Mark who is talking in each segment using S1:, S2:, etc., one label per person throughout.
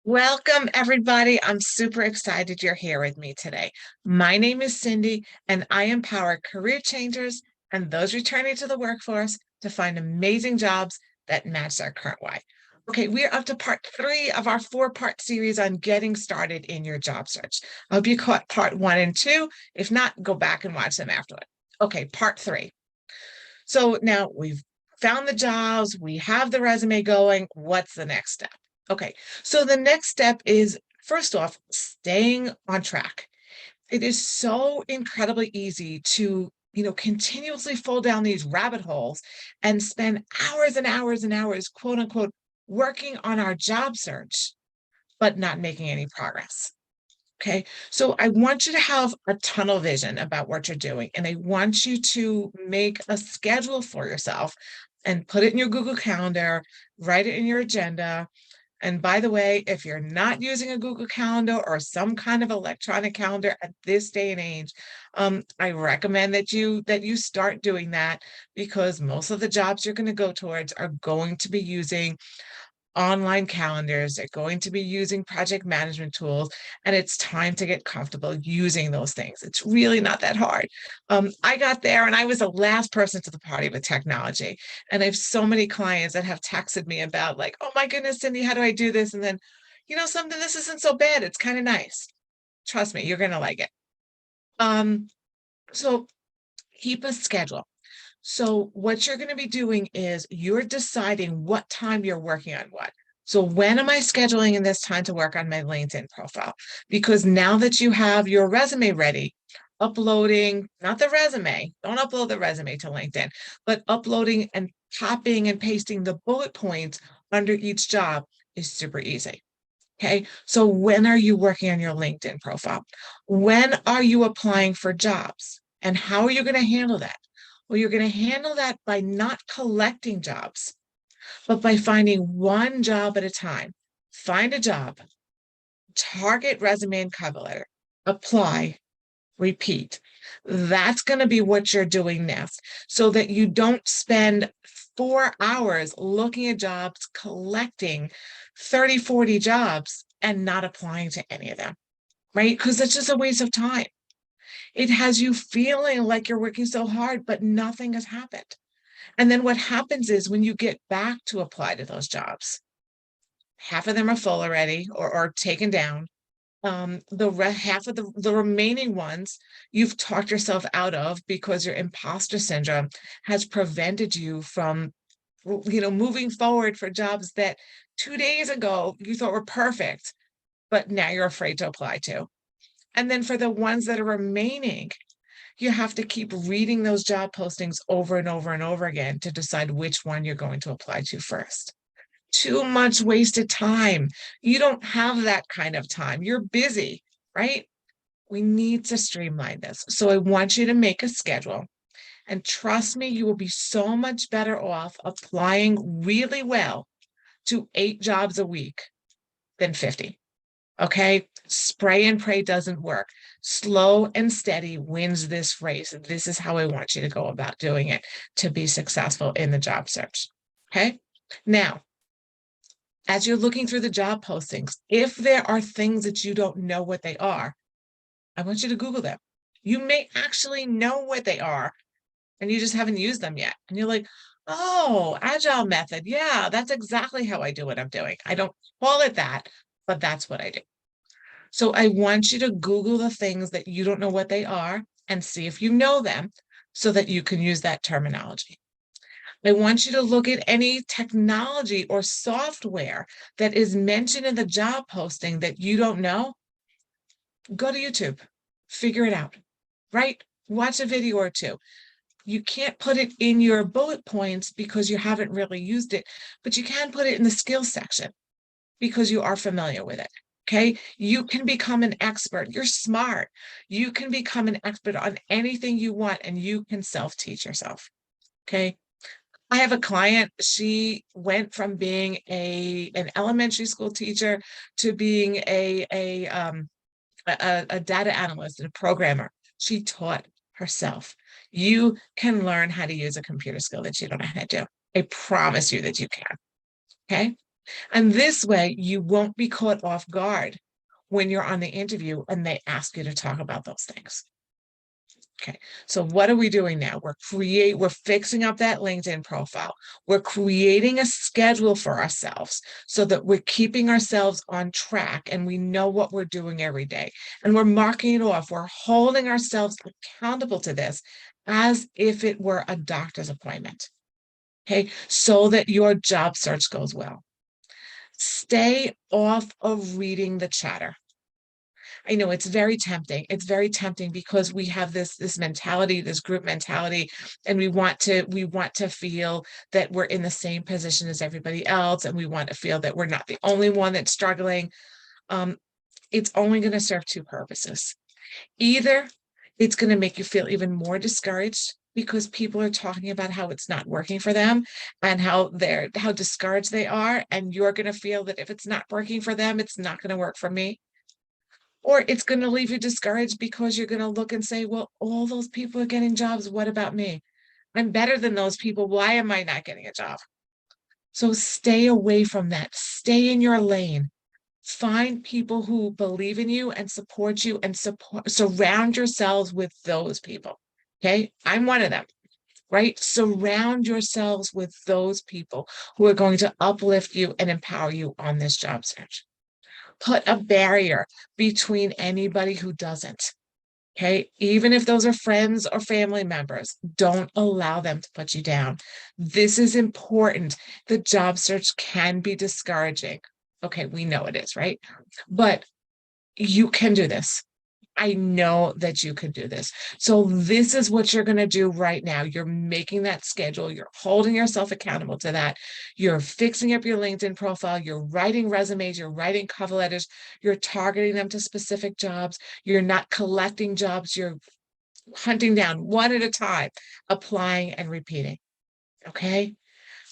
S1: Welcome, everybody. I'm super excited you're here with me today. My name is Cindy, and I empower career changers and those returning to the workforce to find amazing jobs that match their current life. Okay, we're up to part three of our four-part series on getting started in your job search. I hope you caught part one and two. If not, go back and watch them afterward. Okay, part three. So now we've found the jobs, we have the resume going. What's the next step? Okay, so the next step is first off, staying on track. It is so incredibly easy to, continuously fall down these rabbit holes and spend hours and hours and hours, quote unquote, working on our job search, but not making any progress. Okay, so I want you to have a tunnel vision about what you're doing, and I want you to make a schedule for yourself and put it in your Google Calendar, write it in your agenda. And by the way, if you're not using a Google Calendar or some kind of electronic calendar at this day and age, I recommend that you start doing that because most of the jobs you're going to go towards are going to be using online calendars. They're going to be using project management tools, and it's time to get comfortable using those things. It's really not that hard. I got there and I was the last person to the party with technology. And I have so many clients that have texted me about like, oh my goodness, Cindy, how do I do this? And then, something, this isn't so bad. It's kind of nice. Trust me, you're going to like it. Um, so keep a schedule. So what you're going to be doing is you're deciding what time you're working on what. So when am I scheduling in this time to work on my LinkedIn profile? Because now that you have your resume ready, uploading, not the resume, don't upload the resume to LinkedIn, but uploading and copying and pasting the bullet points under each job is super easy. Okay, so when are you working on your LinkedIn profile? When are you applying for jobs? And how are you going to handle that? Well, you're going to handle that by not collecting jobs, but by finding one job at a time. Find a job, target resume and cover letter, apply, repeat. That's going to be what you're doing next so that you don't spend 4 hours looking at jobs, collecting 30, 40 jobs and not applying to any of them, right? Because it's just a waste of time. It has you feeling like you're working so hard, but nothing has happened. And then what happens is when you get back to apply to those jobs, half of them are full already or taken down. Half of the remaining ones you've talked yourself out of because your imposter syndrome has prevented you from, moving forward for jobs that 2 days ago you thought were perfect, but now you're afraid to apply to. And then for the ones that are remaining, you have to keep reading those job postings over and over and over again to decide which one you're going to apply to first. Too much wasted time. You don't have that kind of time. You're busy, right? We need to streamline this. So I want you to make a schedule. And trust me, you will be so much better off applying really well to 8 jobs a week than 50. Okay, spray and pray doesn't work. Slow and steady wins this race. This is how I want you to go about doing it to be successful in the job search. Okay, now, as you're looking through the job postings, if there are things that you don't know what they are, I want you to Google them. You may actually know what they are and you just haven't used them yet. And you're like, oh, agile method. Yeah, that's exactly how I do what I'm doing. I don't call it that, but that's what I do. So I want you to Google the things that you don't know what they are and see if you know them so that you can use that terminology. I want you to look at any technology or software that is mentioned in the job posting that you don't know. Go to YouTube, figure it out, right? Watch a video or two. You can't put it in your bullet points because you haven't really used it, but you can put it in the skills section because you are familiar with it. Okay, you can become an expert. You're smart. You can become an expert on anything you want and you can self-teach yourself. Okay. I have a client, she went from being an elementary school teacher to being a data analyst and a programmer. She taught herself. You can learn how to use a computer skill that you don't know how to do. I promise you that you can. Okay. And this way, you won't be caught off guard when you're on the interview and they ask you to talk about those things. Okay, so what are we doing now? We're fixing up that LinkedIn profile. We're creating a schedule for ourselves so that we're keeping ourselves on track and we know what we're doing every day. And we're marking it off. We're holding ourselves accountable to this as if it were a doctor's appointment. Okay, so that your job search goes well. Stay off of reading the chatter. I know it's very tempting. It's very tempting because we have this mentality, this group mentality, and we want to feel that we're in the same position as everybody else, and we want to feel that we're not the only one that's struggling. Um, it's only going to serve two purposes. Either it's going to make you feel even more discouraged because people are talking about how it's not working for them and how discouraged they are, and you're going to feel that if it's not working for them, it's not going to work for me. Or it's going to leave you discouraged because you're going to look and say, well, all those people are getting jobs. What about me? I'm better than those people. Why am I not getting a job? So stay away from that. Stay in your lane. Find people who believe in you and support you and surround yourselves with those people. Okay. I'm one of them, right? Surround yourselves with those people who are going to uplift you and empower you on this job search. Put a barrier between anybody who doesn't. Okay, even if those are friends or family members, don't allow them to put you down. This is important. The job search can be discouraging. Okay, we know it is, right? But you can do this. I know that you can do this. So this is what you're going to do right now. You're making that schedule. You're holding yourself accountable to that. You're fixing up your LinkedIn profile. You're writing resumes. You're writing cover letters. You're targeting them to specific jobs. You're not collecting jobs. You're hunting down one at a time, applying and repeating. Okay.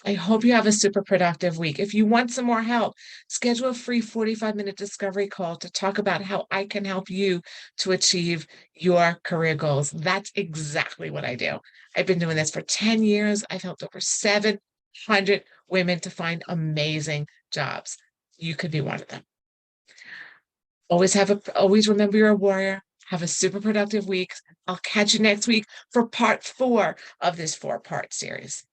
S1: I hope you have a super productive week. If you want some more help, schedule a free 45-minute discovery call to talk about how I can help you to achieve your career goals. That's exactly what I do. I've been doing this for 10 years. I've helped over 700 women to find amazing jobs. You could be one of them. Always remember you're a warrior. Have a super productive week. I'll catch you next week for part 4 of this 4-part series.